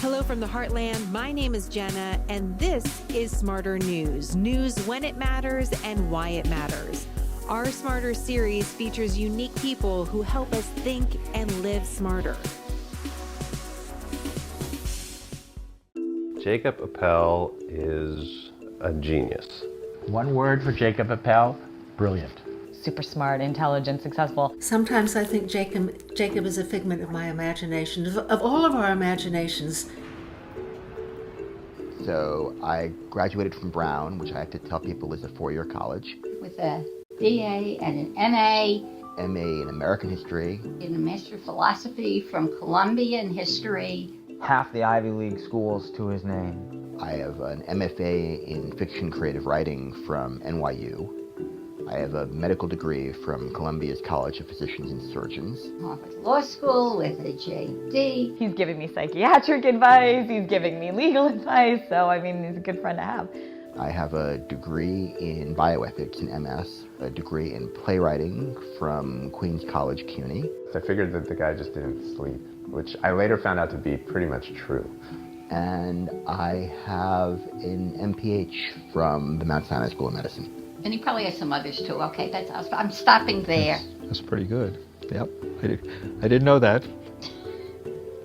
Hello from the Heartland. My name is Jenna, and this is Smarter News. News when it matters and why it matters. Our Smarter series features unique people who help us think and live smarter. Jacob Appel is a genius. One word for Jacob Appel: brilliant. Super smart, intelligent, successful. Sometimes I think Jacob is a figment of my imagination, of all of our imaginations. So I graduated from Brown, which I have to tell people is a four-year college. With a BA and an MA. MA in American history. In a Master of Philosophy from Columbia in history. Half the Ivy League schools to his name. I have an MFA in fiction creative writing from NYU. I have a medical degree from Columbia's College of Physicians and Surgeons. Harvard Law School with a JD. He's giving me psychiatric advice, he's giving me legal advice, so he's a good friend to have. I have a degree in bioethics in MS, a degree in playwriting from Queens College, CUNY. I figured that the guy just didn't sleep, which I later found out to be pretty much true. And I have an MPH from the Mount Sinai School of Medicine. And he probably has some others too. Okay, I'm stopping there. That's pretty good. Yep, I didn't know that.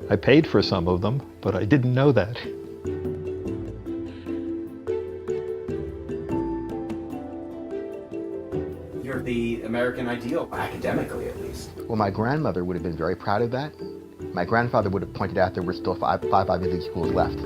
I paid for some of them, but I didn't know that. You're the American ideal, academically at least. Well, my grandmother would have been very proud of that. My grandfather would have pointed out there were still five Ivy League schools left.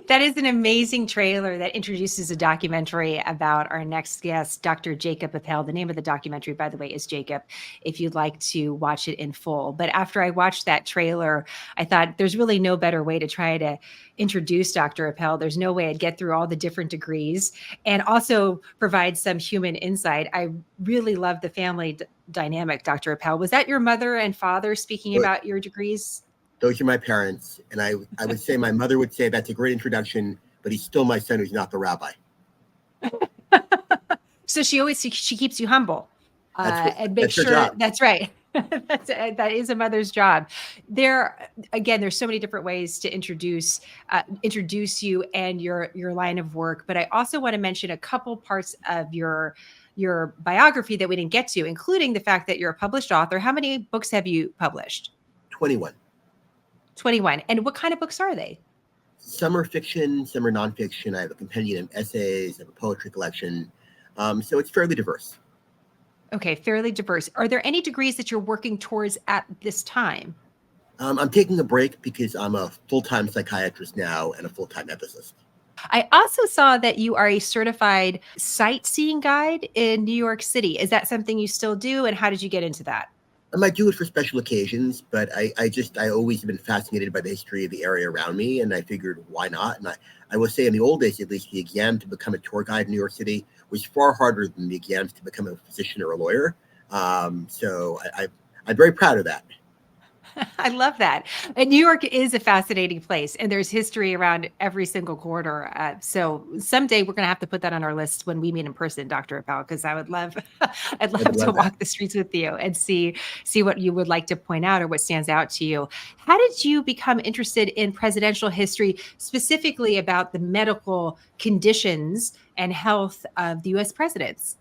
That is an amazing trailer that introduces a documentary about our next guest, Dr. Jacob Appel. The name of the documentary, by the way, is Jacob, if you'd like to watch it in full. But after I watched that trailer, I thought there's really no better way to try to introduce Dr. Appel. There's no way I'd get through all the different degrees and also provide some human insight. I really love the family dynamic, Dr. Appel. Was that your mother and father speaking about your degrees? Those are my parents. And I would say my mother would say that's a great introduction, but he's still my son who's not the rabbi. So she keeps you humble and make sure that's right. That is a mother's job. There's so many different ways to introduce you and your line of work. But I also want to mention a couple parts of your biography that we didn't get to, including the fact that you're a published author. How many books have you published? 21. 21. And what kind of books are they? Some are fiction, some are nonfiction. I have a compendium of essays, I have a poetry collection. So it's fairly diverse. Okay, fairly diverse. Are there any degrees that you're working towards at this time? I'm taking a break because I'm a full-time psychiatrist now and a full-time ethicist. I also saw that you are a certified sightseeing guide in New York City. Is that something you still do? And how did you get into that? I might do it for special occasions, but I always have been fascinated by the history of the area around me, and I figured, why not? And I will say in the old days, at least, the exam to become a tour guide in New York City was far harder than the exams to become a physician or a lawyer. So I'm very proud of that. I love that. And New York is a fascinating place, and there's history around every single corner. So someday we're going to have to put that on our list when we meet in person, Dr. Appel, because I'd love to walk the streets with you and see what you would like to point out or what stands out to you. How did you become interested in presidential history, specifically about the medical conditions and health of the U.S. presidents?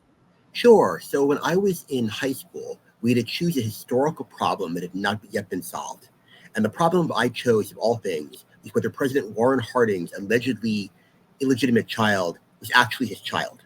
Sure. So when I was in high school, we had to choose a historical problem that had not yet been solved. And the problem I chose, of all things, was whether President Warren Harding's allegedly illegitimate child was actually his child.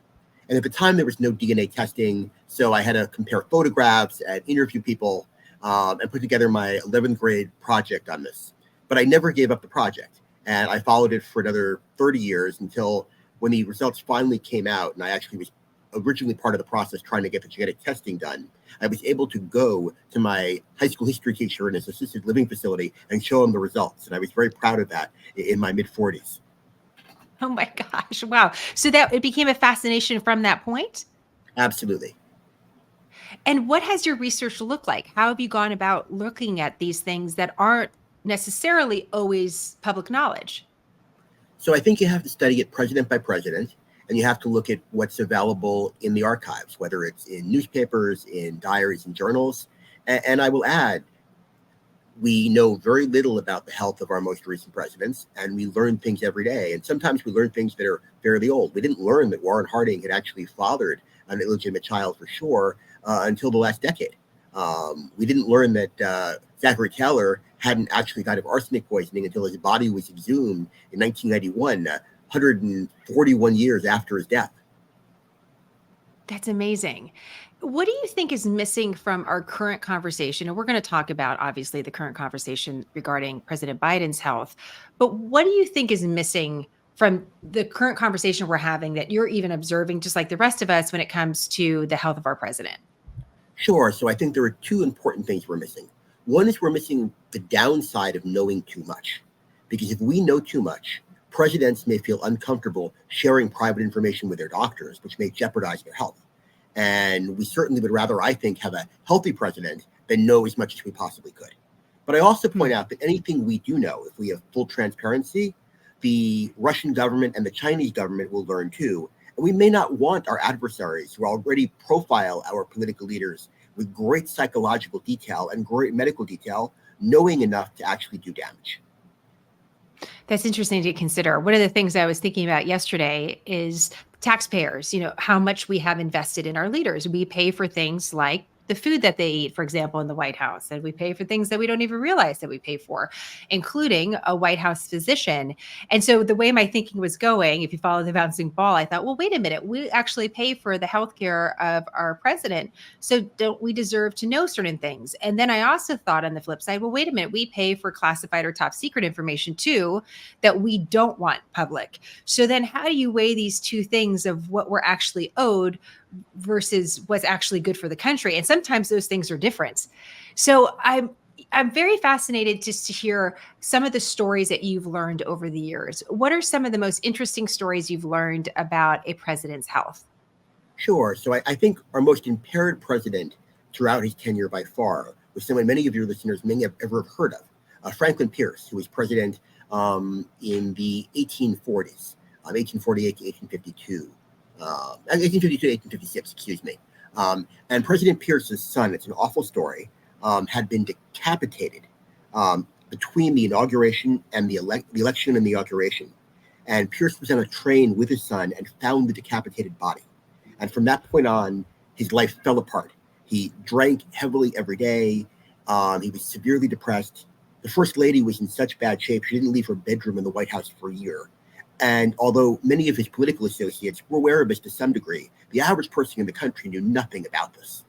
And at the time, there was no DNA testing, so I had to compare photographs and interview people and put together my 11th grade project on this. But I never gave up the project, and I followed it for another 30 years until when the results finally came out, and I actually was originally part of the process trying to get the genetic testing done. I was able to go to my high school history teacher in his assisted living facility and show him the results. And I was very proud of that in my mid-40s. Oh my gosh. Wow. So that it became a fascination from that point? Absolutely. And what has your research looked like? How have you gone about looking at these things that aren't necessarily always public knowledge? So I think you have to study it president by president. And you have to look at what's available in the archives, whether it's in newspapers, in diaries, and journals. And I will add, we know very little about the health of our most recent presidents, and we learn things every day. And sometimes we learn things that are fairly old. We didn't learn that Warren Harding had actually fathered an illegitimate child for sure until the last decade. We didn't learn that Zachary Taylor hadn't actually died of arsenic poisoning until his body was exhumed in 1991, 141 years after his death. That's amazing. What do you think is missing from our current conversation? And we're going to talk about, obviously, the current conversation regarding President Biden's health. But what do you think is missing from the current conversation we're having that you're even observing, just like the rest of us, when it comes to the health of our president? Sure. So I think there are two important things we're missing. One is we're missing the downside of knowing too much. Because if we know too much, presidents may feel uncomfortable sharing private information with their doctors, which may jeopardize their health. And we certainly would rather, I think, have a healthy president than know as much as we possibly could. But I also point out that anything we do know, if we have full transparency, the Russian government and the Chinese government will learn too. And we may not want our adversaries who already profile our political leaders with great psychological detail and great medical detail, knowing enough to actually do damage. That's interesting to consider. One of the things I was thinking about yesterday is taxpayers, how much we have invested in our leaders. We pay for things like the food that they eat, for example, in the White House. And we pay for things that we don't even realize that we pay for, including a White House physician. And so the way my thinking was going, if you follow the bouncing ball, I thought, well, wait a minute, we actually pay for the healthcare of our president. So don't we deserve to know certain things? And then I also thought on the flip side, well, wait a minute, we pay for classified or top secret information too, that we don't want public. So then how do you weigh these two things of what we're actually owed versus what's actually good for the country? And sometimes those things are different. So I'm very fascinated just to hear some of the stories that you've learned over the years. What are some of the most interesting stories you've learned about a president's health? Sure. So I think our most impaired president throughout his tenure by far was someone many of your listeners may have ever heard of, Franklin Pierce, who was president in the 1840s, 1848 to 1852. 1852 to 1856, excuse me. And President Pierce's son, it's an awful story, had been decapitated between the inauguration and the election and the inauguration. And Pierce was on a train with his son and found the decapitated body. And from that point on, his life fell apart. He drank heavily every day. He was severely depressed. The First Lady was in such bad shape, she didn't leave her bedroom in the White House for a year. And although many of his political associates were aware of this to some degree, the average person in the country knew nothing about this.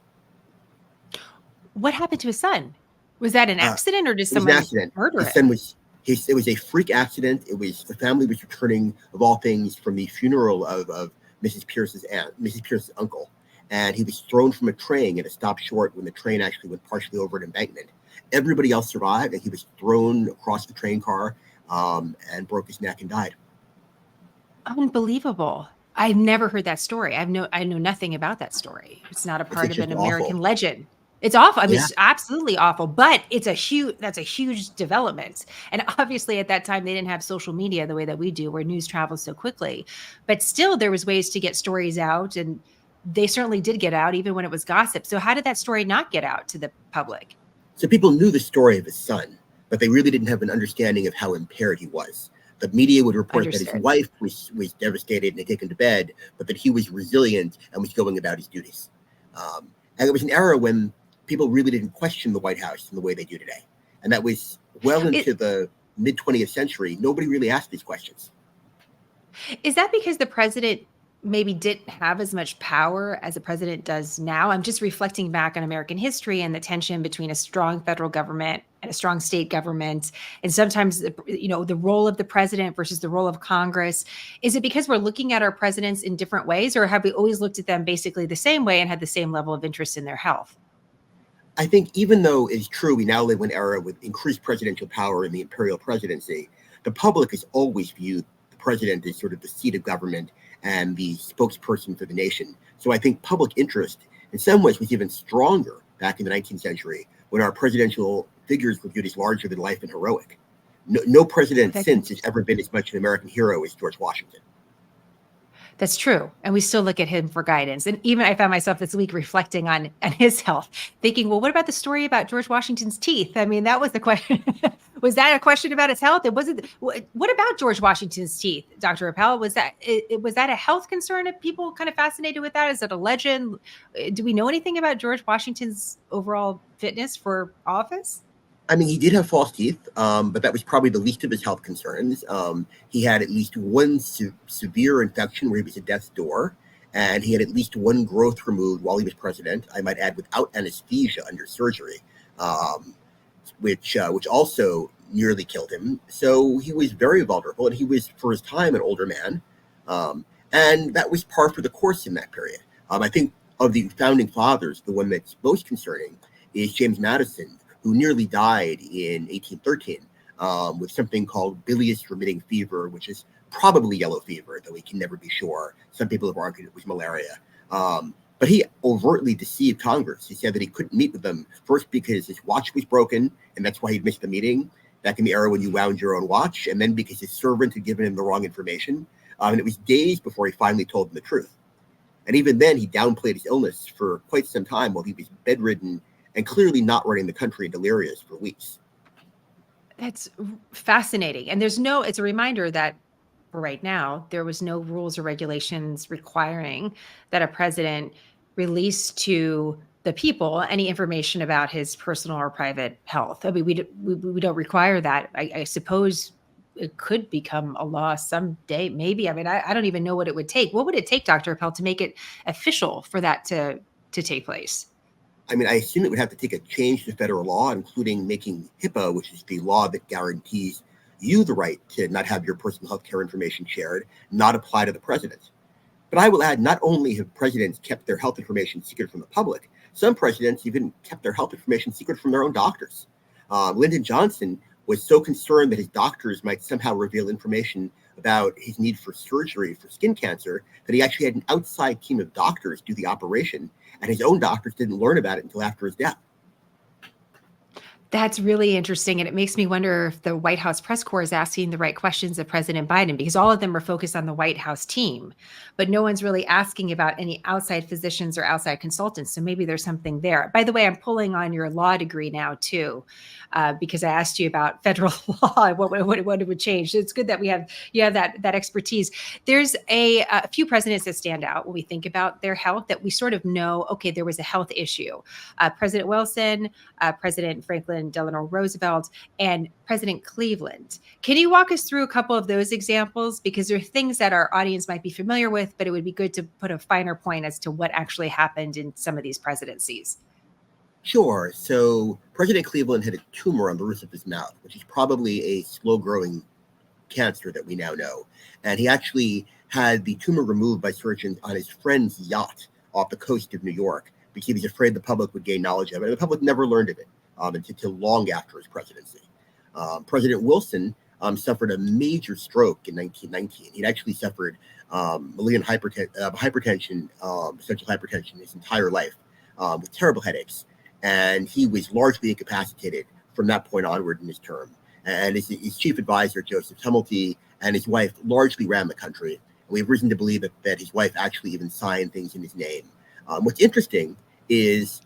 What happened to his son? Was that an accident or did someone murder his him? son it was a freak accident. The family was returning, of all things, from the funeral of Mrs. Pierce's uncle. And he was thrown from a train and it stopped short when the train actually went partially over an embankment. Everybody else survived, and he was thrown across the train car and broke his neck and died. Unbelievable. I've never heard that story. I know nothing about that story. It's not a part of an American legend. It's awful. I mean, It's absolutely awful, but that's a huge development. And obviously at that time, they didn't have social media the way that we do, where news travels so quickly, but still there was ways to get stories out, and they certainly did get out even when it was gossip. So how did that story not get out to the public? So people knew the story of his son, but they really didn't have an understanding of how impaired he was. The media would report that his wife was devastated and had taken to bed, but that he was resilient and was going about his duties. And it was an era when people really didn't question the White House in the way they do today. And that was well into the mid-20th century. Nobody really asked these questions. Is that because the president maybe didn't have as much power as a president does now? I'm just reflecting back on American history and the tension between a strong federal government and a strong state government. And sometimes, the role of the president versus the role of Congress. Is it because we're looking at our presidents in different ways, or have we always looked at them basically the same way and had the same level of interest in their health? I think even though it's true we now live in an era with increased presidential power in the imperial presidency, the public has always viewed the president as sort of the seat of government and the spokesperson for the nation. So I think public interest in some ways was even stronger back in the 19th century when our presidential figures were viewed as larger than life and heroic. No president since has ever been as much an American hero as George Washington. That's true. And we still look at him for guidance. And even I found myself this week reflecting on his health, thinking, well, what about the story about George Washington's teeth? I mean, that was the question. Was that a question about his health? It wasn't. What about George Washington's teeth, Dr. Appel? Was that a health concern? Are people kind of fascinated with that? Is it a legend? Do we know anything about George Washington's overall fitness for office? I mean, he did have false teeth, but that was probably the least of his health concerns. He had at least one severe infection where he was at death's door, and he had at least one growth removed while he was president. I might add, without anesthesia under surgery, which also nearly killed him. So he was very vulnerable, and he was, for his time, an older man, and that was par for the course in that period. I think of the founding fathers, the one that's most concerning is James Madison, who nearly died in 1813 with something called bilious remitting fever, which is probably yellow fever, though we can never be sure. Some people have argued it was malaria. But he overtly deceived Congress. He said that he couldn't meet with them, first because his watch was broken, and that's why he'd missed the meeting, back in the era when you wound your own watch, and then because his servant had given him the wrong information. And it was days before he finally told them the truth. And even then, he downplayed his illness for quite some time while he was bedridden and clearly not running the country and delirious for weeks. That's fascinating. And it's a reminder that for right now, there was no rules or regulations requiring that a president release to the people any information about his personal or private health. I mean, we don't require that. I suppose it could become a law someday, maybe. I mean, I don't even know what it would take. What would it take, Dr. Appel, to make it official for that to take place? I mean, I assume it would have to take a change to federal law, including making HIPAA, which is the law that guarantees you the right to not have your personal health care information shared, not apply to the president. But I will add, not only have presidents kept their health information secret from the public, some presidents even kept their health information secret from their own doctors. Lyndon Johnson was so concerned that his doctors might somehow reveal information about his need for surgery for skin cancer that he actually had an outside team of doctors do the operation, and his own doctors didn't learn about it until after his death. That's really interesting. And it makes me wonder if the White House press corps is asking the right questions of President Biden, because all of them are focused on the White House team, but no one's really asking about any outside physicians or outside consultants. So maybe there's something there. By the way, I'm pulling on your law degree now too, because I asked you about federal law, what it would change. So it's good that you have that expertise. There's a few presidents that stand out when we think about their health that we sort of know, okay, there was a health issue. President Wilson, President Franklin Delano Roosevelt, and President Cleveland. Can you walk us through a couple of those examples? Because there are things that our audience might be familiar with, but it would be good to put a finer point as to what actually happened in some of these presidencies. Sure. So President Cleveland had a tumor on the roof of his mouth, which is probably a slow-growing cancer that we now know. And he actually had the tumor removed by surgeons on his friend's yacht off the coast of New York because he was afraid the public would gain knowledge of it. And the public never learned of it until long after his presidency. President Wilson suffered a major stroke in 1919. He'd actually suffered malignant hypertension, essential hypertension his entire life with terrible headaches. And he was largely incapacitated from that point onward in his term. And his chief advisor, Joseph Tumulty, and his wife largely ran the country. And we have reason to believe that his wife actually even signed things in his name. What's interesting is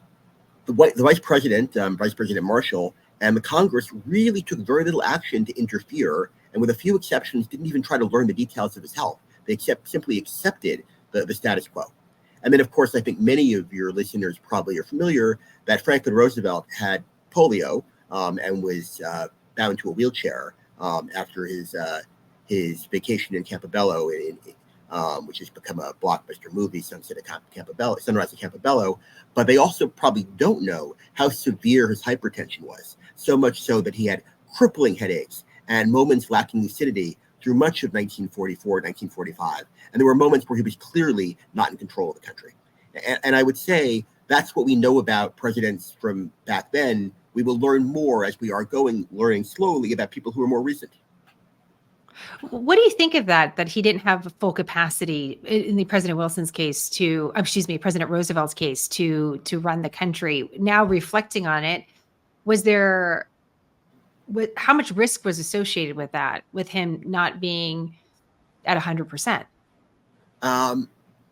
the vice president, Vice President Marshall, and the Congress really took very little action to interfere, and with a few exceptions, didn't even try to learn the details of his health. They simply accepted the status quo. And then, of course, I think many of your listeners probably are familiar that Franklin Roosevelt had polio and was bound to a wheelchair after his vacation in Campobello, which has become a blockbuster movie, Sunrise at Campobello. But they also probably don't know how severe his hypertension was, so much so that he had crippling headaches and moments lacking lucidity through much of 1944, 1945. And there were moments where he was clearly not in control of the country. And I would say that's what we know about presidents from back then. We will learn more as we are learning slowly about people who are more recent. What do you think of that he didn't have full capacity in the President Wilson's case President Roosevelt's case to run the country? Now reflecting on it, how much risk was associated with that, with him not being at 100%?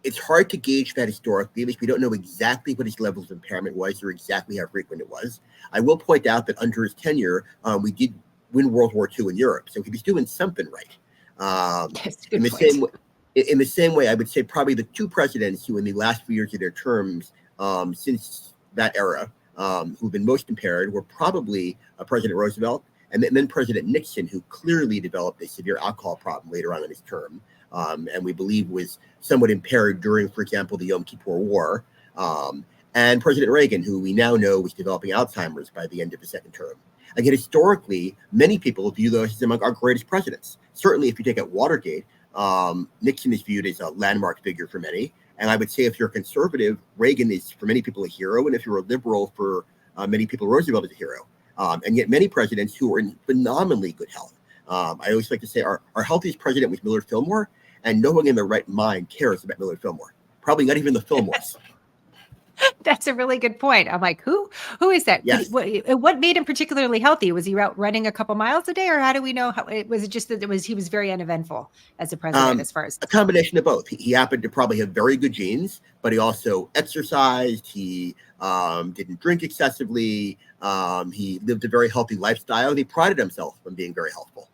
It's hard to gauge that historically because we don't know exactly what his levels of impairment was or exactly how frequent it was. I will point out that under his tenure, we did win World War II in Europe, so he was doing something right. In the same way, I would say probably the two presidents who in the last few years of their terms since that era who've been most impaired were probably President Roosevelt and then President Nixon, who clearly developed a severe alcohol problem later on in his term, and we believe was somewhat impaired during, for example, the Yom Kippur War, and President Reagan, who we now know was developing Alzheimer's by the end of the second term. Again, historically, many people view those as among our greatest presidents. Certainly, if you take out Watergate, Nixon is viewed as a landmark figure for many. And I would say if you're a conservative, Reagan is for many people a hero. And if you're a liberal, for many people, Roosevelt is a hero. And yet many presidents who are in phenomenally good health. I always like to say our healthiest president was Millard Fillmore, and no one in their right mind cares about Millard Fillmore. Probably not even the Fillmores. That's a really good point. I'm like, who is that? Yes. What made him particularly healthy? Was he out running a couple miles a day, or how do we know? Was it just that he was very uneventful as a president as far as a combination of both? He happened to probably have very good genes, but he also exercised. He didn't drink excessively. He lived a very healthy lifestyle, and he prided himself on being very healthful.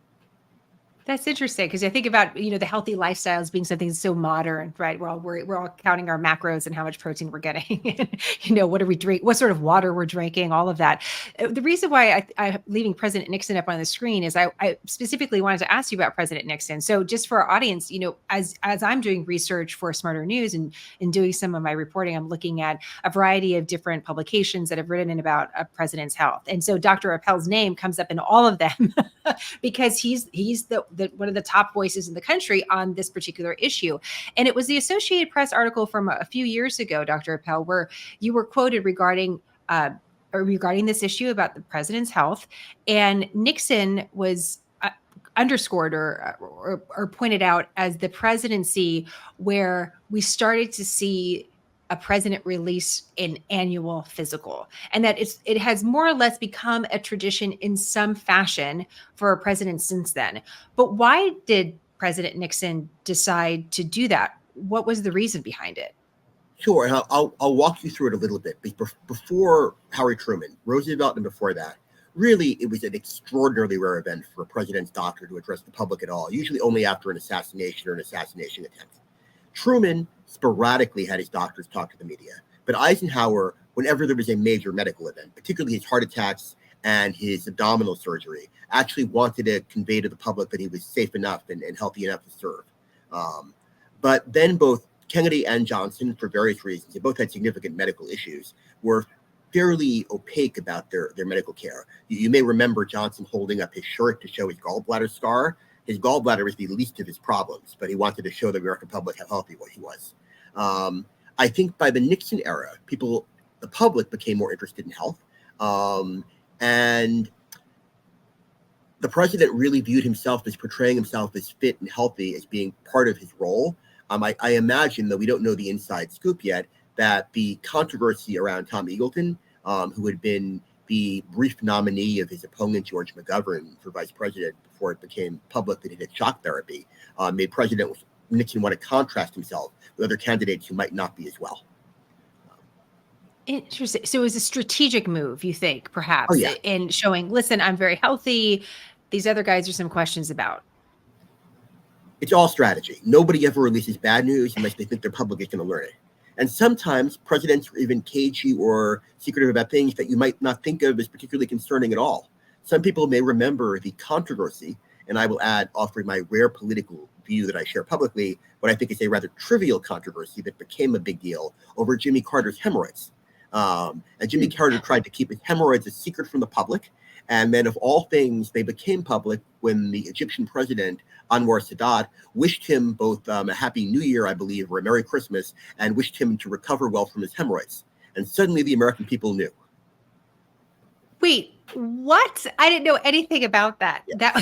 That's interesting because I think about, the healthy lifestyles being something so modern, right? We're all counting our macros and how much protein we're getting. What do we drink? What sort of water we're drinking? All of that. The reason why I'm leaving President Nixon up on the screen is I specifically wanted to ask you about President Nixon. So just for our audience, as I'm doing research for Smarter News and doing some of my reporting, I'm looking at a variety of different publications that have written about a president's health. And so Dr. Appel's name comes up in all of them because he's the one of the top voices in the country on this particular issue. And it was the Associated Press article from a few years ago, Dr. Appel, where you were quoted regarding this issue about the president's health. And Nixon was underscored or pointed out as the presidency where we started to see a president release an annual physical, and that it has more or less become a tradition in some fashion for a president since then. But why did President Nixon decide to do that? What was the reason behind it? Sure, and I'll walk you through it a little bit. Before Harry Truman, Roosevelt, and before that, really it was an extraordinarily rare event for a president's doctor to address the public at all, usually only after an assassination or an assassination attempt. Truman sporadically had his doctors talk to the media, but Eisenhower, whenever there was a major medical event, particularly his heart attacks and his abdominal surgery, actually wanted to convey to the public that he was safe enough and healthy enough to serve. But then both Kennedy and Johnson, for various reasons, they both had significant medical issues, were fairly opaque about their medical care. You may remember Johnson holding up his shirt to show his gallbladder scar. His gallbladder was the least of his problems, but he wanted to show the American public how healthy he was. I think by the Nixon era, the public became more interested in health. And the president really viewed himself as portraying himself as fit and healthy as being part of his role. I imagine, though we don't know the inside scoop yet, that the controversy around Tom Eagleton, who had been the brief nominee of his opponent, George McGovern, for vice president before it became public that he had shock therapy, made President Nixon want to contrast himself with other candidates who might not be as well. Interesting. So it was a strategic move, you think, perhaps, yeah. in showing, listen, I'm very healthy. These other guys are some questions about. It's all strategy. Nobody ever releases bad news unless they think their public is going to learn it. And sometimes presidents are even cagey or secretive about things that you might not think of as particularly concerning at all. Some people may remember the controversy, and I will add, offering my rare political view that I share publicly, what I think is a rather trivial controversy that became a big deal over Jimmy Carter's hemorrhoids. And Jimmy Carter tried to keep his hemorrhoids a secret from the public. And then of all things, they became public when the Egyptian president, Anwar Sadat, wished him both a Happy New Year, I believe, or a Merry Christmas, and wished him to recover well from his hemorrhoids. And suddenly the American people knew. Wait, what? I didn't know anything about that. Yeah.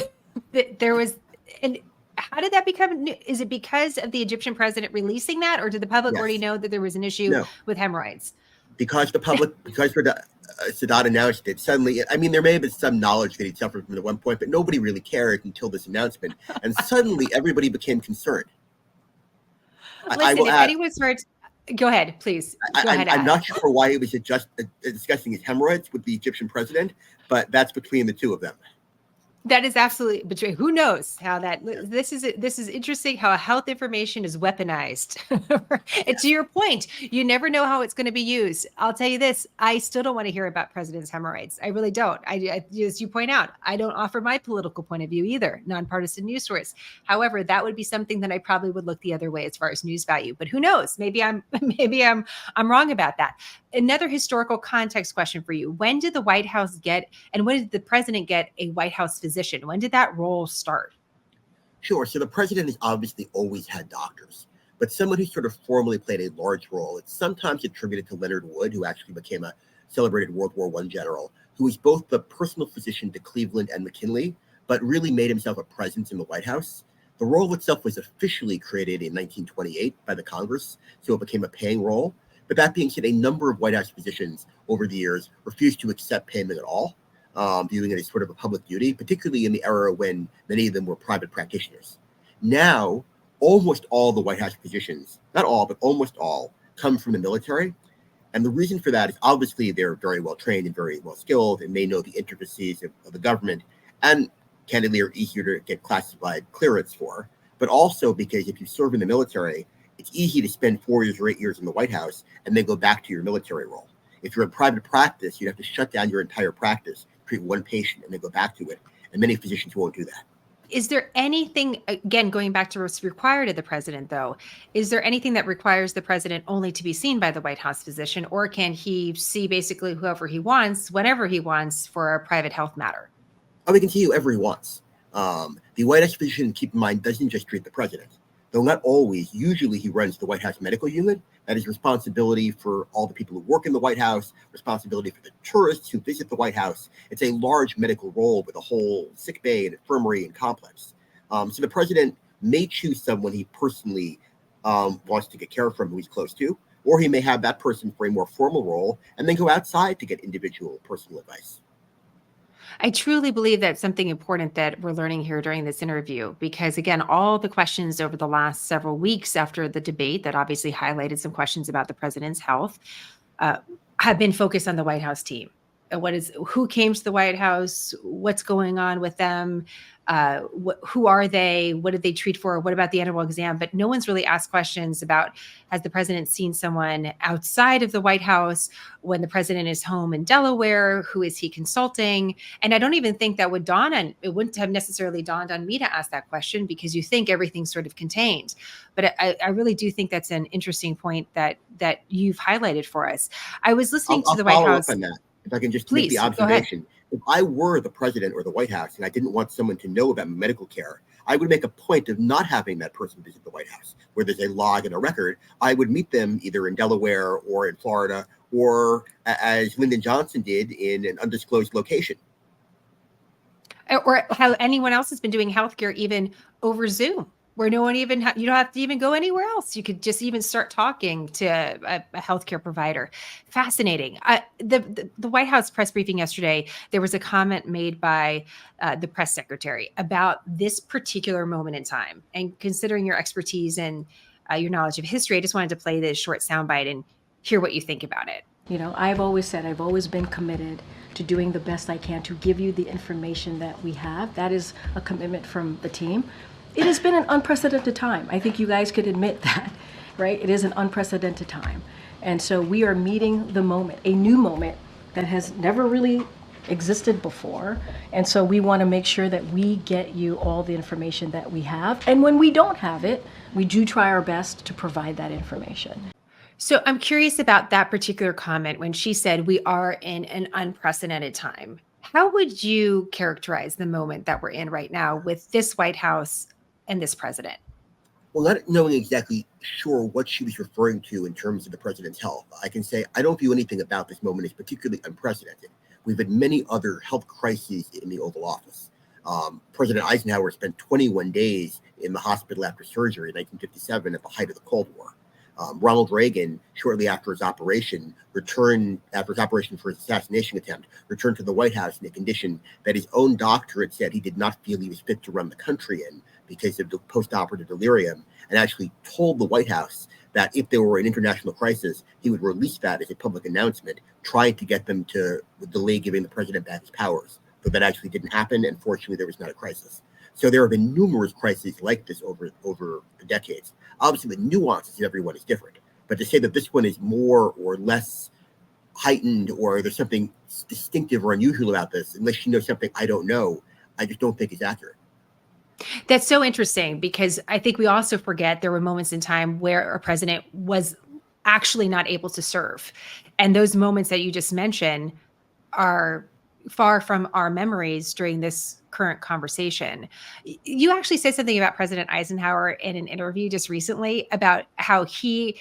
That there was, and how did that become new? Is it because of the Egyptian president releasing that, or did the public already know that there was an issue with hemorrhoids? Because Sadat announced it, suddenly, I mean, there may have been some knowledge that he'd suffered from it at one point, but nobody really cared until this announcement. And suddenly everybody became concerned. I Listen, will if add, anyone starts, go ahead, please. Go ahead. I'm Ad. not sure why he was discussing his hemorrhoids with the Egyptian president, but that's between the two of them. That is absolutely betray. Who knows how that this is interesting how health information is weaponized. And to your point, you never know how it's going to be used. I'll tell you this, I still don't want to hear about president's hemorrhoids. I really don't. I as you point out, I don't offer my political point of view either, nonpartisan news source. However, that would be something that I probably would look the other way as far as news value. But who knows? Maybe I'm wrong about that. Another historical context question for you. When did the White House get, and when did the president get a White House physician? When did that role start? Sure. So the president has obviously always had doctors, but someone who sort of formally played a large role, it's sometimes attributed to Leonard Wood, who actually became a celebrated World War I general, who was both the personal physician to Cleveland and McKinley, but really made himself a presence in the White House. The role itself was officially created in 1928 by the Congress, so it became a paying role. But that being said, a number of White House physicians over the years refused to accept payment at all, viewing it as sort of a public duty, particularly in the era when many of them were private practitioners. Now, almost all the White House physicians, not all, but almost all, come from the military. And the reason for that is obviously they're very well trained and very well skilled and may know the intricacies of the government and candidly are easier to get classified clearance for. But also because if you serve in the military, it's easy to spend 4 years or 8 years in the White House and then go back to your military role. If you're in private practice, you'd have to shut down your entire practice, treat one patient, and then go back to it. And many physicians won't do that. Is there anything, again, going back to what's required of the president, though, is there anything that requires the president only to be seen by the White House physician, or can he see basically whoever he wants, whenever he wants for a private health matter? Oh, he can see whoever he wants. The White House physician, keep in mind, doesn't just treat the president. Though not always, usually he runs the White House medical unit. That is responsibility for all the people who work in the White House, responsibility for the tourists who visit the White House. It's a large medical role with a whole sick bay and infirmary and complex. So the president may choose someone he personally wants to get care from, who he's close to, or he may have that person for a more formal role and then go outside to get individual personal advice. I truly believe that's something important that we're learning here during this interview, because again, all the questions over the last several weeks after the debate that obviously highlighted some questions about the president's health have been focused on the White House team. Who came to the White House? What's going on with them? Who are they? What did they treat for? What about the annual exam? But no one's really asked questions about, has the president seen someone outside of the White House when the president is home in Delaware? Who is he consulting? And I don't even think that would dawn on, it wouldn't have necessarily dawned on me to ask that question, because you think everything's sort of contained. But I really do think that's an interesting point that you've highlighted for us. I was listening to the White House. Up on that, if I can just Please, make the observation. If I were the president or the White House and I didn't want someone to know about medical care, I would make a point of not having that person visit the White House, where there's a log and a record. I would meet them either in Delaware or in Florida, or as Lyndon Johnson did, in an undisclosed location. Or how anyone else has been doing healthcare even over Zoom, where no one even, you don't have to even go anywhere else. You could just even start talking to a healthcare provider. Fascinating. The White House press briefing yesterday, there was a comment made by the press secretary about this particular moment in time. And considering your expertise and your knowledge of history, I just wanted to play this short soundbite and hear what you think about it. You know, I've always said, I've always been committed to doing the best I can to give you the information that we have. That is a commitment from the team. It has been an unprecedented time. I think you guys could admit that, right? It is an unprecedented time. And so we are meeting the moment, a new moment that has never really existed before. And so we want to make sure that we get you all the information that we have. And when we don't have it, we do try our best to provide that information. So I'm curious about that particular comment when she said we are in an unprecedented time. How would you characterize the moment that we're in right now with this White House and this president? Well, not knowing exactly sure what she was referring to in terms of the president's health, I can say I don't view anything about this moment as particularly unprecedented. We've had many other health crises in the Oval Office. President Eisenhower spent 21 days in the hospital after surgery in 1957 at the height of the Cold War. Ronald Reagan, shortly after his operation for his assassination attempt, returned to the White House in a condition that his own doctor had said he did not feel he was fit to run the country in, because of the post-operative delirium, and actually told the White House that if there were an international crisis, he would release that as a public announcement, trying to get them to delay giving the president back his powers. But that actually didn't happen, and fortunately there was not a crisis. So there have been numerous crises like this over the decades. Obviously the nuances of everyone is different, but to say that this one is more or less heightened or there's something distinctive or unusual about this, unless you know something I don't know, I just don't think is accurate. That's so interesting because I think we also forget there were moments in time where a president was actually not able to serve. And those moments that you just mentioned are far from our memories during this current conversation. You actually said something about President Eisenhower in an interview just recently about how he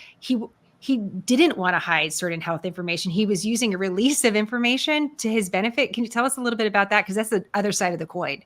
didn't want to hide certain health information. He was using a release of information to his benefit. Can you tell us a little bit about that? Because that's the other side of the coin.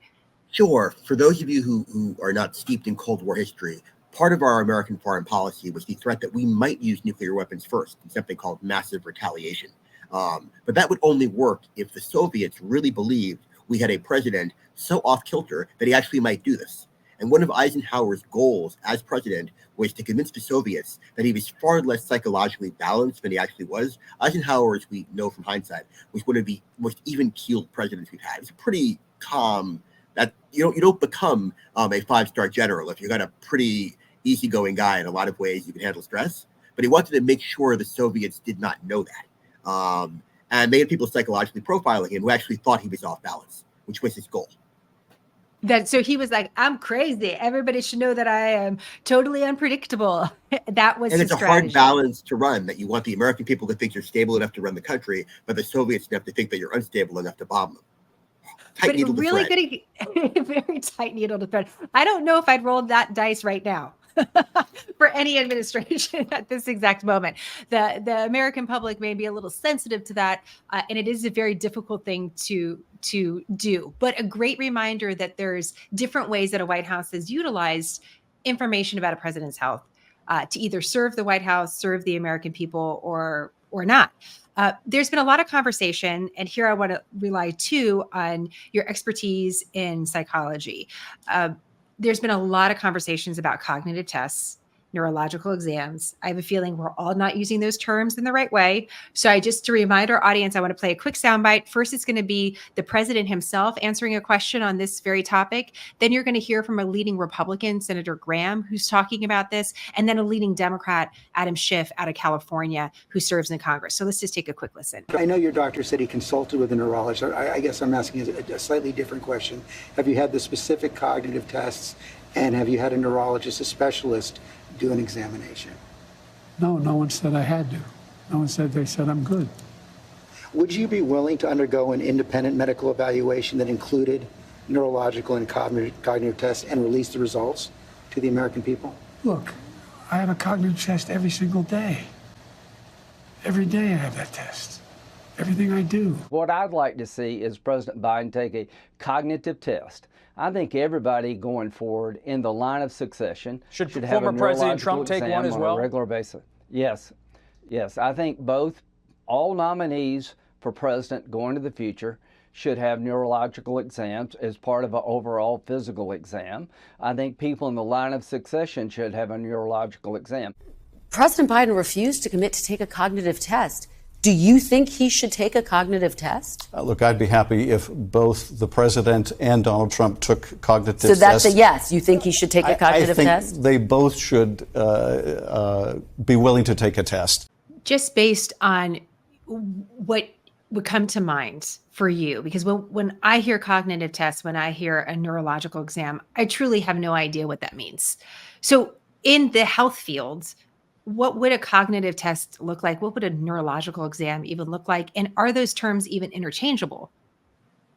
Sure. For those of you who are not steeped in Cold War history, part of our American foreign policy was the threat that we might use nuclear weapons first in something called massive retaliation. But that would only work if the Soviets really believed we had a president so off kilter that he actually might do this. And one of Eisenhower's goals as president was to convince the Soviets that he was far less psychologically balanced than he actually was. Eisenhower, as we know from hindsight, was one of the most even-keeled presidents we've had. He's pretty calm. That you don't become a 5-star general if you've got a pretty easygoing guy. In a lot of ways, you can handle stress. But he wanted to make sure the Soviets did not know that, and made people psychologically profiling him who actually thought he was off balance, which was his goal. So he was like, "I'm crazy. Everybody should know that I am totally unpredictable." That was and his it's a strategy. hard balance to run. That you want the American people to think you're stable enough to run the country, but the Soviets have to think that you're unstable enough to bomb them. But really good, very tight needle to thread. I don't know if I'd roll that dice right now for any administration at this exact moment. The American public may be a little sensitive to that, and it is a very difficult thing to do. But a great reminder that there's different ways that a White House has utilized information about a president's health to either serve the White House, serve the American people, or not. There's been a lot of conversation, and here I want to rely too on your expertise in psychology. There's been a lot of conversations about cognitive tests, neurological exams. I have a feeling we're all not using those terms in the right way. So to remind our audience, I want to play a quick soundbite. First, it's going to be the president himself answering a question on this very topic. Then you're going to hear from a leading Republican, Senator Graham, who's talking about this, and then a leading Democrat, Adam Schiff, out of California, who serves in Congress. So let's just take a quick listen. I know your doctor said he consulted with a neurologist. I guess I'm asking a slightly different question. Have you had the specific cognitive tests, and have you had a neurologist, a specialist, do an examination? No one said I had to. No one said, they said I'm good. Would you be willing to undergo an independent medical evaluation that included neurological and cognitive tests and release the results to the American people? Look, I have a cognitive test every single day. Every day I have that test. Everything I do. What I'd like to see is President Biden take a cognitive test. I think everybody going forward in the line of succession should have former a President neurological Trump take exam one as well? on a regular basis. Yes. I think all nominees for president going to the future should have neurological exams as part of an overall physical exam. I think people in the line of succession should have a neurological exam. President Biden refused to commit to take a cognitive test. Do you think he should take a cognitive test? Look, I'd be happy if both the president and Donald Trump took cognitive tests. So that's a yes. You think he should take a cognitive test? I think they both should be willing to take a test. Just based on what would come to mind for you, because when I hear cognitive tests, when I hear a neurological exam, I truly have no idea what that means. So in the health field, what would a cognitive test look like? What would a neurological exam even look like? And are those terms even interchangeable?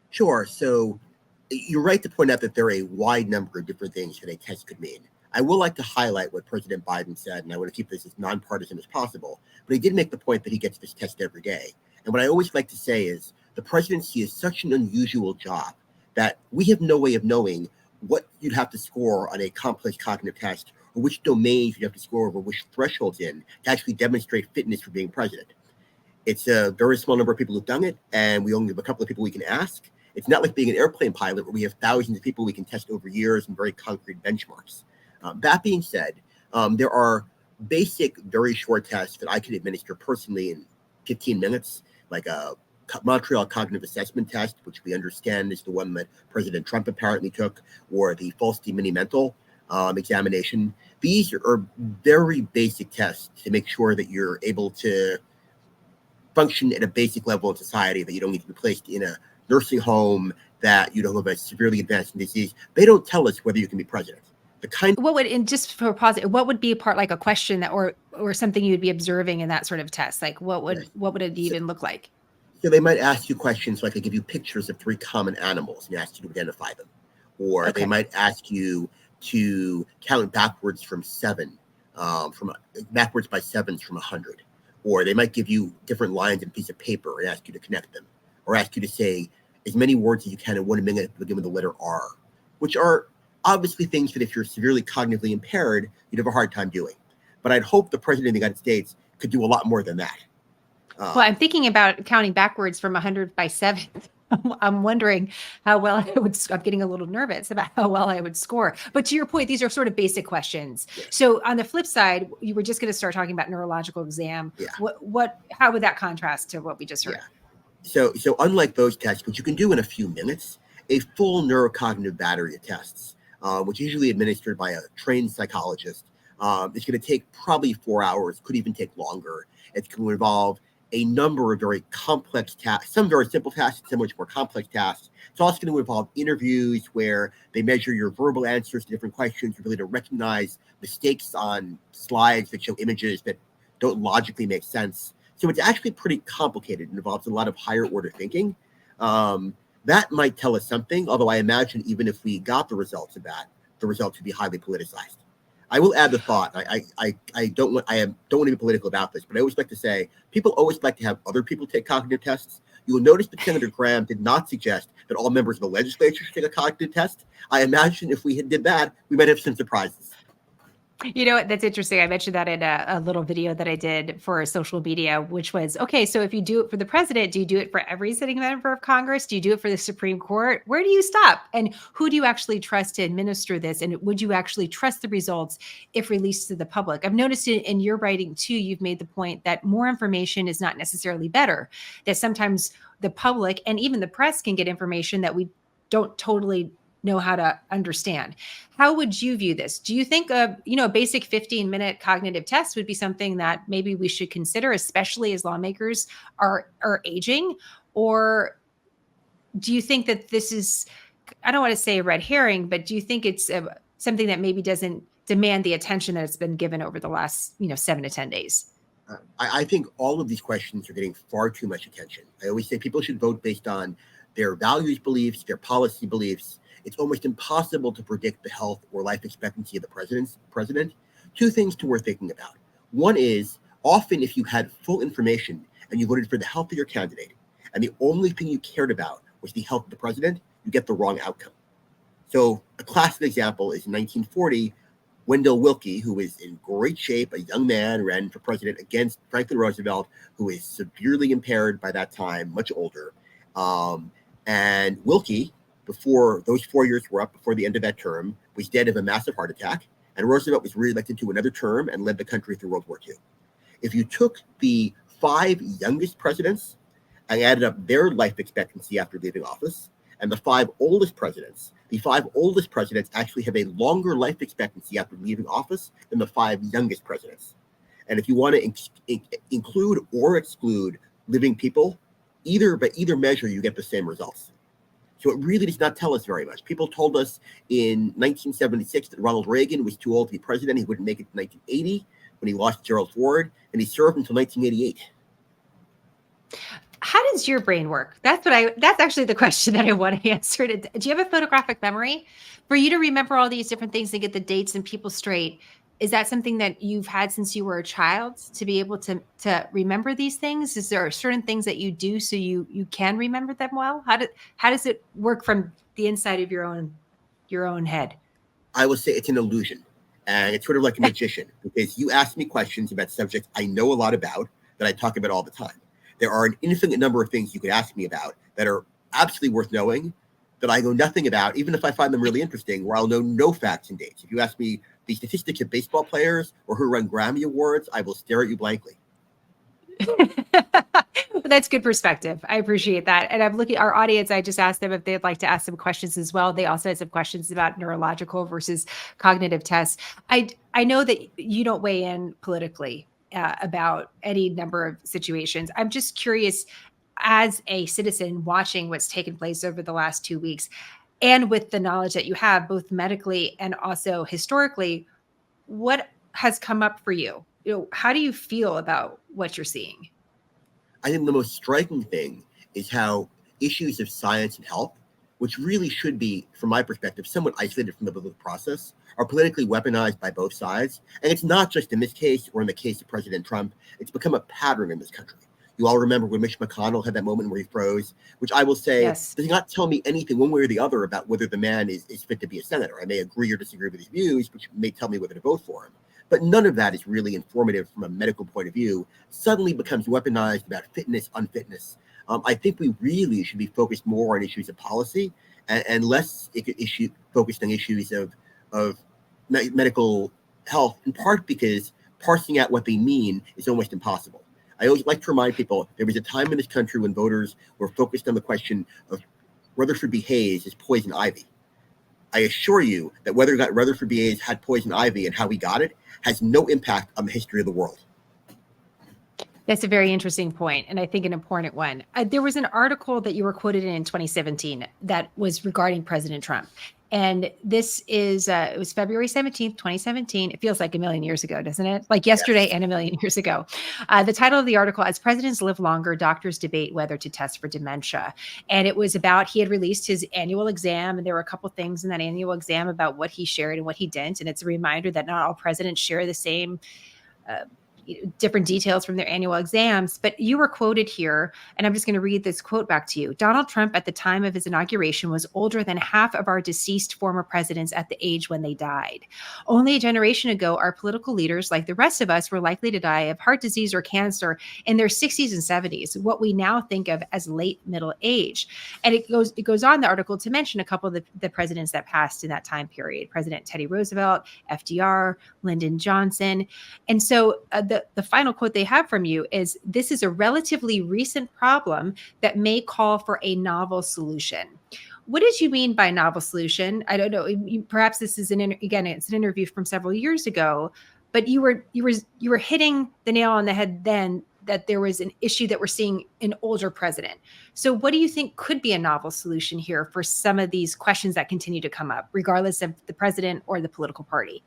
Sure. So you're right to point out that there are a wide number of different things that a test could mean. I will like to highlight what President Biden said, and I want to keep this as nonpartisan as possible, but he did make the point that he gets this test every day. And what I always like to say is the presidency is such an unusual job that we have no way of knowing what you'd have to score on a complex cognitive test, or which domains you have to score over, which thresholds in to actually demonstrate fitness for being president. It's a very small number of people who've done it, and we only have a couple of people we can ask. It's not like being an airplane pilot where we have thousands of people we can test over years and very concrete benchmarks. That being said, there are basic, very short tests that I can administer personally in 15 minutes, like a Montreal Cognitive Assessment Test, which we understand is the one that President Trump apparently took, or the Falsity Mini-Mental examination. These are very basic tests to make sure that you're able to function at a basic level in society, that you don't need to be placed in a nursing home, that you don't have a severely advanced disease. They don't tell us whether you can be president. What would, and just for positive, what would be a part, like a question that, or something you'd be observing in that sort of test? Like what would it even look like? So they might ask you questions like, they give you pictures of 3 common animals and ask you to identify them. Or they might ask you to count backwards from 7, backwards by 7s from 100. Or they might give you different lines in a piece of paper and ask you to connect them. Or ask you to say as many words as you can in 1 minute begin with the letter R, which are obviously things that if you're severely cognitively impaired, you'd have a hard time doing. But I'd hope the president of the United States could do a lot more than that. Well, I'm thinking about counting backwards from 100 by 7. I'm wondering how well I would, I'm getting a little nervous about how well I would score. But to your point, these are sort of basic questions. Yes. So on the flip side, you were just going to start talking about neurological exam. Yeah. How would that contrast to what we just heard? Yeah. So unlike those tests, which you can do in a few minutes, a full neurocognitive battery of tests, which is usually administered by a trained psychologist, is going to take probably 4 hours, could even take longer. It's going to involve a number of very complex tasks, some very simple tasks, some much more complex tasks. It's also going to involve interviews where they measure your verbal answers to different questions, really to recognize mistakes on slides that show images that don't logically make sense. So it's actually pretty complicated and involves a lot of higher order thinking. That might tell us something, although I imagine even if we got the results of that, the results would be highly politicized. I will add the thought. I don't want to be political about this, but I always like to say people always like to have other people take cognitive tests. You will notice that Senator Graham did not suggest that all members of the legislature should take a cognitive test. I imagine if we did that, we might have some surprises. You know what? That's interesting. I mentioned that in a little video that I did for social media, which was, okay, so if you do it for the president, do you do it for every sitting member of Congress? Do you do it for the Supreme Court? Where do you stop? And who do you actually trust to administer this? And would you actually trust the results if released to the public? I've noticed in your writing too, you've made the point that more information is not necessarily better, that sometimes the public and even the press can get information that we don't totally know how to understand. How would you view this? Do you think a basic 15-minute cognitive test would be something that maybe we should consider, especially as lawmakers are aging? Or do you think that this is, I don't want to say a red herring, but do you think it's something that maybe doesn't demand the attention that it's been given over the last 7 to 10 days? I think all of these questions are getting far too much attention. I always say people should vote based on their values beliefs, their policy beliefs. It's almost impossible to predict the health or life expectancy of the president. 2 things to worth thinking about. One is, often if you had full information and you voted for the health of your candidate, and the only thing you cared about was the health of the president, you get the wrong outcome. So a classic example is in 1940, Wendell Willkie, who was in great shape, a young man, ran for president against Franklin Roosevelt, who is severely impaired by that time, much older. And Willkie, before those 4 years were up, before the end of that term, was dead of a massive heart attack, and Roosevelt was reelected to another term and led the country through World War II. If you took the 5 youngest presidents and added up their life expectancy after leaving office, and the 5 oldest presidents, the 5 oldest presidents actually have a longer life expectancy after leaving office than the 5 youngest presidents. And if you want to include or exclude living people, by either measure, you get the same results. So it really does not tell us very much. People told us in 1976 that Ronald Reagan was too old to be president. He wouldn't make it to 1980 when he lost Gerald Ford, and he served until 1988. How does your brain work? That's actually the question that I want to answer. Do you have a photographic memory? For you to remember all these different things and get the dates and people straight, is that something that you've had since you were a child, to be able to remember these things? Is there certain things that you do so you can remember them well? How does it work from the inside of your own head? I would say it's an illusion, and it's sort of like a magician, because you ask me questions about subjects I know a lot about, that I talk about all the time. There are an infinite number of things you could ask me about that are absolutely worth knowing that I know nothing about, even if I find them really interesting, where I'll know no facts and dates. If you ask me the statistics of baseball players or who run Grammy Awards, I will stare at you blankly. That's good perspective. I appreciate that. And I'm looking our audience. I just asked them if they'd like to ask some questions as well. They also had some questions about neurological versus cognitive tests. I know that you don't weigh in politically about any number of situations. I'm just curious, as a citizen watching what's taken place over the last 2 weeks, and with the knowledge that you have, both medically and also historically, what has come up for you? How do you feel about what you're seeing? I think the most striking thing is how issues of science and health, which really should be, from my perspective, somewhat isolated from the political process, are politically weaponized by both sides. And it's not just in this case or in the case of President Trump. It's become a pattern in this country. You all remember when Mitch McConnell had that moment where he froze, which I will say does not tell me anything one way or the other about whether the man is fit to be a senator. I may agree or disagree with his views, which may tell me whether to vote for him. But none of that is really informative from a medical point of view. Suddenly becomes weaponized about fitness, unfitness. I think we really should be focused more on issues of policy and less focused on issues of medical health, in part because parsing out what they mean is almost impossible. I always like to remind people there was a time in this country when voters were focused on the question of Rutherford B. Hayes is poison ivy. I assure you that whether Rutherford B. Hayes had poison ivy and how he got it has no impact on the history of the world. That's a very interesting point, and I think an important one. There was an article that you were quoted in 2017 that was regarding President Trump. And this is, it was February 17th, 2017. It feels like a million years ago, doesn't it? Like yesterday and a million years ago. The title of the article, As Presidents Live Longer, Doctors Debate Whether to Test for Dementia. And it was about, he had released his annual exam, and there were a couple things in that annual exam about what he shared and what he didn't. And it's a reminder that not all presidents share the same different details from their annual exams. But you were quoted here, and I'm just going to read this quote back to you. Donald Trump, at the time of his inauguration, was older than half of our deceased former presidents at the age when they died. Only a generation ago, our political leaders, like the rest of us, were likely to die of heart disease or cancer in their 60s and 70s, what we now think of as late middle age. And it goes on, the article, to mention a couple of the presidents that passed in that time period: President Teddy Roosevelt, FDR, Lyndon Johnson. And so the final quote they have from you is, this is a relatively recent problem that may call for a novel solution. What did you mean by novel solution? I don't know. Perhaps this is it's an interview from several years ago, but you were hitting the nail on the head then, that there was an issue that we're seeing an older president. So what do you think could be a novel solution here for some of these questions that continue to come up, regardless of the president or the political party?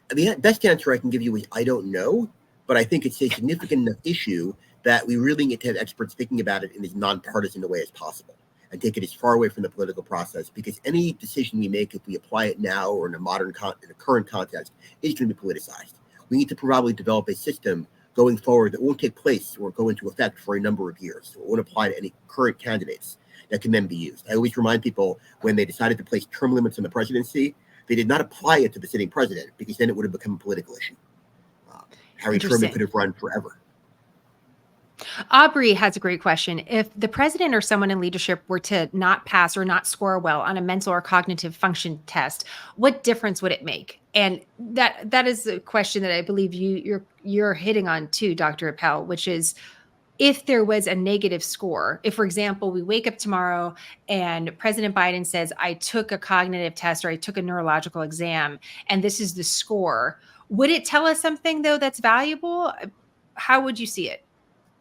The best answer I can give you is I don't know, but I think it's a significant enough issue that we really need to have experts thinking about it in as nonpartisan a way as possible and take it as far away from the political process, because any decision we make, if we apply it now or in a current context, is going to be politicized. We need to probably develop a system going forward that won't take place or go into effect for a number of years. So it won't apply to any current candidates that can then be used. I always remind people, when they decided to place term limits on the presidency, they did not apply it to the sitting president, because then it would have become a political issue. Harry Truman could have run forever. Aubrey has a great question. If the president or someone in leadership were to not pass or not score well on a mental or cognitive function test, what difference would it make? And that is a question that I believe you're hitting on too, Dr. Appel, which is, if there was a negative score, if, for example, we wake up tomorrow and President Biden says, I took a cognitive test or I took a neurological exam, and this is the score, would it tell us something, though, that's valuable? How would you see it?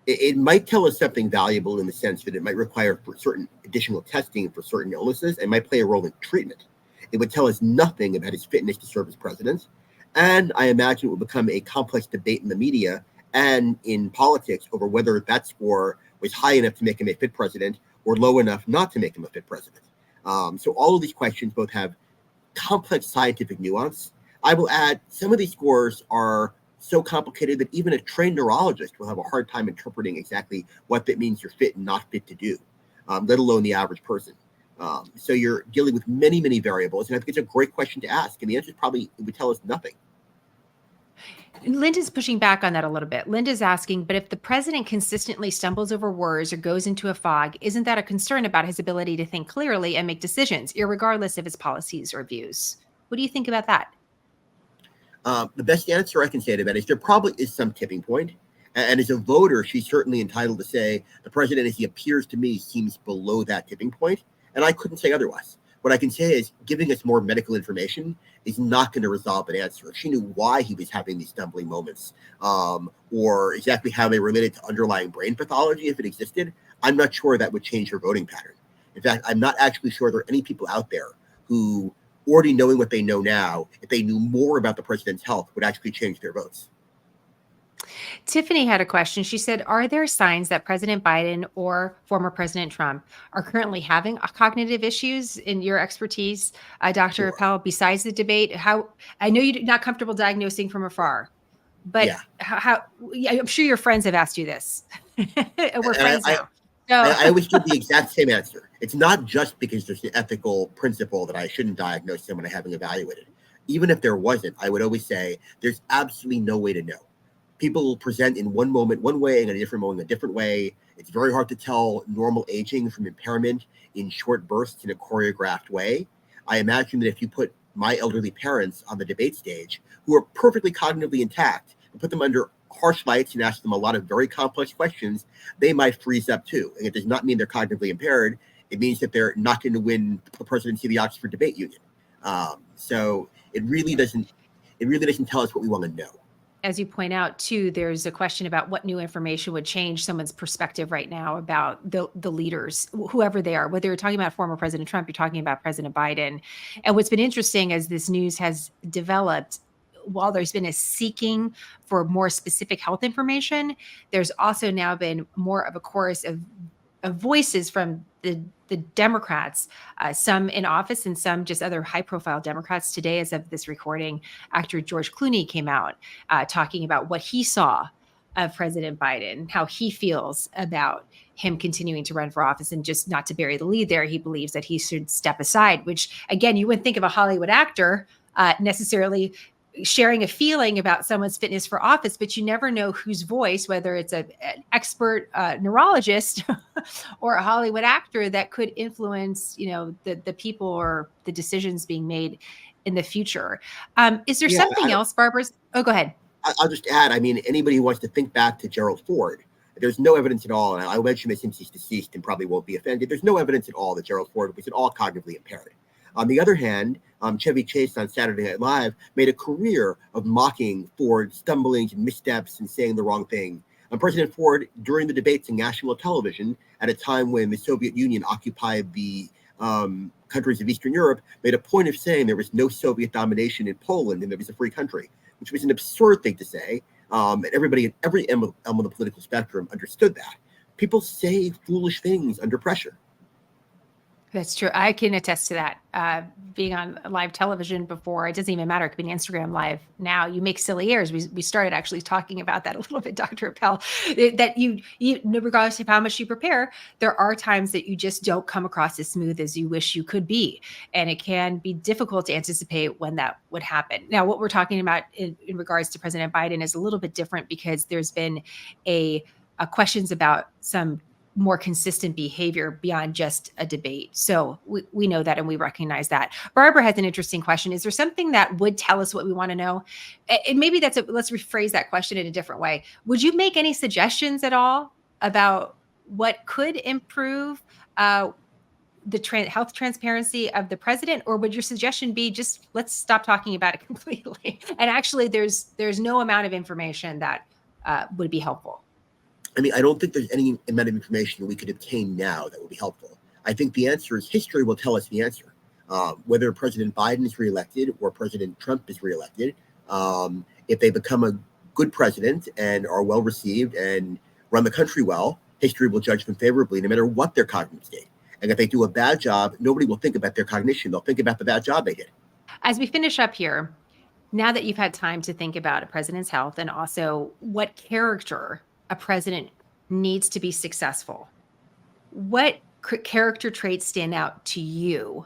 It might tell us something valuable in the sense that it might require for certain additional testing for certain illnesses and might play a role in treatment. It would tell us nothing about his fitness to serve as president. And I imagine it would become a complex debate in the media and in politics over whether that score was high enough to make him a fit president or low enough not to make him a fit president. So all of these questions both have complex scientific nuance. I will add, some of these scores are so complicated that even a trained neurologist will have a hard time interpreting exactly what that means you're fit and not fit to do, let alone the average person. So you're dealing with many, many variables, and I think it's a great question to ask, and the answer is probably, it would tell us nothing. Linda's pushing back on that a little bit. Linda's asking, but if the president consistently stumbles over words or goes into a fog, isn't that a concern about his ability to think clearly and make decisions, irregardless of his policies or views? What do you think about that? The best answer I can say to that is there probably is some tipping point. And as a voter, she's certainly entitled to say the president, as he appears to me, seems below that tipping point. And I couldn't say otherwise. What I can say is giving us more medical information is not going to resolve an answer. If she knew why he was having these stumbling moments, or exactly how they related to underlying brain pathology, if it existed, I'm not sure that would change her voting pattern. In fact, I'm not actually sure there are any people out there who, already knowing what they know now, if they knew more about the president's health, would actually change their votes. Tiffany had a question. She said, are there signs that President Biden or former President Trump are currently having cognitive issues in your expertise, Dr. Appel, besides the debate? How I know you're not comfortable diagnosing from afar, but I'm sure your friends have asked you this. We're friends now. I always give the exact same answer. It's not just because there's an ethical principle that I shouldn't diagnose someone I haven't evaluated. Even if there wasn't, I would always say there's absolutely no way to know. People will present in one moment one way and in a different moment a different way. It's very hard to tell normal aging from impairment in short bursts in a choreographed way. I imagine that if you put my elderly parents on the debate stage, who are perfectly cognitively intact, and put them under harsh lights and ask them a lot of very complex questions, they might freeze up too. And it does not mean they're cognitively impaired. It means that they're not going to win the presidency of the Oxford Debate Union. So it really doesn't tell us what we want to know. As you point out, too, there's a question about what new information would change someone's perspective right now about the leaders, whoever they are, whether you're talking about former President Trump, you're talking about President Biden. And what's been interesting as this news has developed, while there's been a seeking for more specific health information, there's also now been more of a chorus of voices from the Democrats, some in office and some just other high-profile Democrats. Today, as of this recording, actor George Clooney came out talking about what he saw of President Biden, how he feels about him continuing to run for office, and just not to bury the lead there, he believes that he should step aside, which, again, you wouldn't think of a Hollywood actor necessarily sharing a feeling about someone's fitness for office, but you never know whose voice, whether it's an expert neurologist or a Hollywood actor, that could influence, the people or the decisions being made in the future. Is there something else, Barbara? Oh, go ahead. I'll just add, anybody who wants to think back to Gerald Ford, there's no evidence at all, and I'll mention this since he's deceased and probably won't be offended, there's no evidence at all that Gerald Ford was at all cognitively impaired. On the other hand, Chevy Chase on Saturday Night Live made a career of mocking Ford's stumblings and missteps and saying the wrong thing. President Ford, during the debates on national television, at a time when the Soviet Union occupied the countries of Eastern Europe, made a point of saying there was no Soviet domination in Poland and it was a free country, which was an absurd thing to say. And everybody at every end of the political spectrum understood that. People say foolish things under pressure. That's true. I can attest to that. Being on live television before, it doesn't even matter. It could be an Instagram live now. You make silly errors. We started actually talking about that a little bit, Dr. Appel, that you, regardless of how much you prepare, there are times that you just don't come across as smooth as you wish you could be. And it can be difficult to anticipate when that would happen. Now, what we're talking about in regards to President Biden is a little bit different because there's been a questions about some more consistent behavior beyond just a debate. So we know that and we recognize that. Barbara has an interesting question. Is there something that would tell us what we want to know? And maybe let's rephrase that question in a different way. Would you make any suggestions at all about what could improve the health transparency of the president? Or would your suggestion be just let's stop talking about it completely? And actually there's no amount of information that would be helpful. I don't think there's any amount of information that we could obtain now that would be helpful. I think the answer is history will tell us the answer. Whether President Biden is reelected or President Trump is reelected, if they become a good president and are well received and run the country well, history will judge them favorably no matter what their cognitive state. And if they do a bad job, nobody will think about their cognition. They'll think about the bad job they did. As we finish up here, now that you've had time to think about a president's health and also what character a president needs to be successful, what character traits stand out to you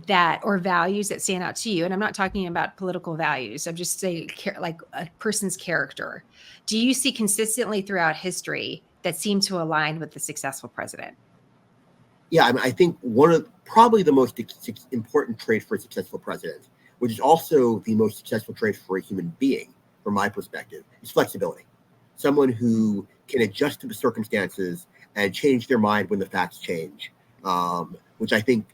that, or values that stand out to you, and I'm not talking about political values, I'm just saying like a person's character, do you see consistently throughout history that seem to align with the successful president? Yeah, I mean, I think one of probably the most important trait for a successful president, which is also the most successful trait for a human being, from my perspective, is flexibility. Someone who can adjust to the circumstances and change their mind when the facts change, which I think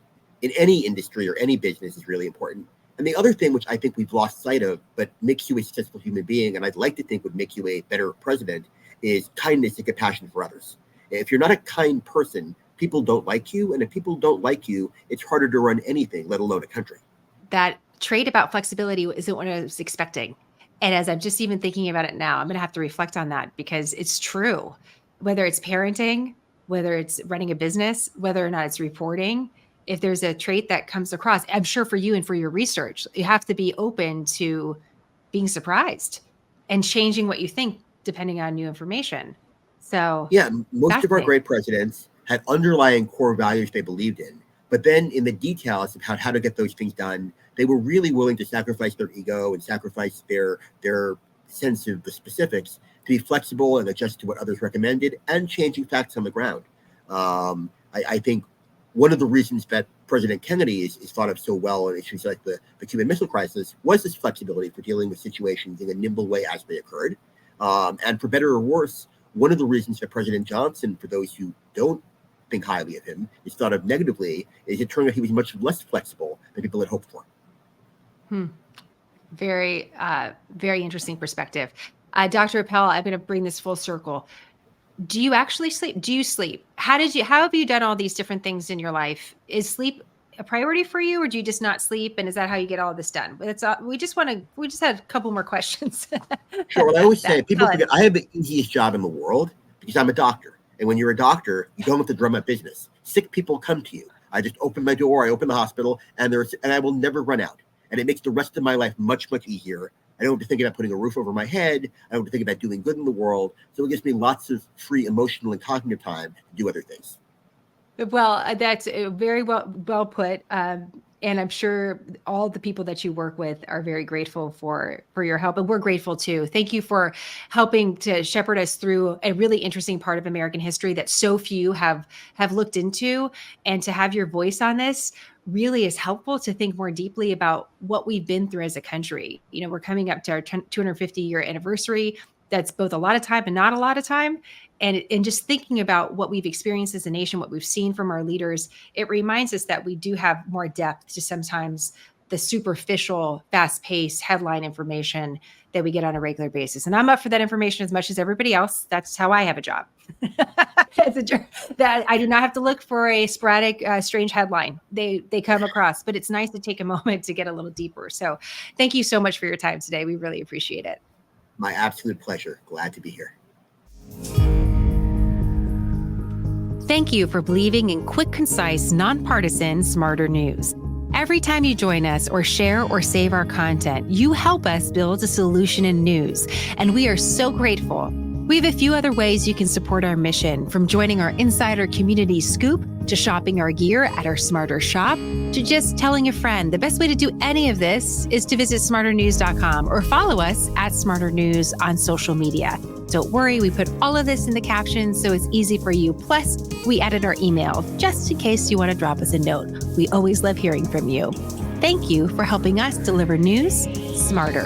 in any industry or any business is really important. And the other thing, which I think we've lost sight of, but makes you a successful human being, and I'd like to think would make you a better president, is kindness and compassion for others. If you're not a kind person, people don't like you. And if people don't like you, it's harder to run anything, let alone a country. That trait about flexibility isn't what I was expecting. And as I'm just even thinking about it now, I'm going to have to reflect on that, because it's true. Whether it's parenting, whether it's running a business, whether or not it's reporting, if there's a trait that comes across, I'm sure for you and for your research, you have to be open to being surprised and changing what you think depending on new information. So yeah, most of our great presidents had underlying core values they believed in, but then in the details about how to get those things done, they were really willing to sacrifice their ego and sacrifice their sense of the specifics to be flexible and adjust to what others recommended and changing facts on the ground. I think one of the reasons that President Kennedy is thought of so well in issues like the Cuban Missile Crisis was this flexibility for dealing with situations in a nimble way as they occurred. And for better or worse, one of the reasons that President Johnson, for those who don't think highly of him, is thought of negatively, is it turned out he was much less flexible than people had hoped for. Very, very interesting perspective. Dr. Appel, I'm going to bring this full circle. Do you actually sleep? Do you sleep? How have you done all these different things in your life? Is sleep a priority for you, or do you just not sleep? And is that how you get all this done? We just had a couple more questions. Sure. Well, I always say, people forget I have the easiest job in the world because I'm a doctor. And when you're a doctor, you don't have to drum up business. Sick people come to you. I just open my door, I open the hospital, and I will never run out. And it makes the rest of my life much, much easier. I don't have to think about putting a roof over my head. I don't have to think about doing good in the world. So it gives me lots of free emotional and cognitive time to do other things. Well, that's very well put. And I'm sure all the people that you work with are very grateful for your help. And we're grateful too. Thank you for helping to shepherd us through a really interesting part of American history that so few have looked into. And to have your voice on this really is helpful to think more deeply about what we've been through as a country. You know, we're coming up to our 250-year anniversary. That's both a lot of time and not a lot of time. And just thinking about what we've experienced as a nation, what we've seen from our leaders, it reminds us that we do have more depth to sometimes the superficial, fast-paced headline information that we get on a regular basis. And I'm up for that information as much as everybody else. That's how I have a job. That I do not have to look for a sporadic, strange headline. They come across, but it's nice to take a moment to get a little deeper. So thank you so much for your time today. We really appreciate it. My absolute pleasure. Glad to be here. Thank you for believing in quick, concise, nonpartisan, smarter news. Every time you join us or share or save our content, you help us build a solution in news, and we are so grateful. We have a few other ways you can support our mission, from joining our insider community Scoop, to shopping our gear at our Smarter Shop, to just telling a friend. The best way to do any of this is to visit smarternews.com or follow us at Smarter News on social media. Don't worry, we put all of this in the captions so it's easy for you. Plus, we added our email just in case you want to drop us a note. We always love hearing from you. Thank you for helping us deliver news smarter.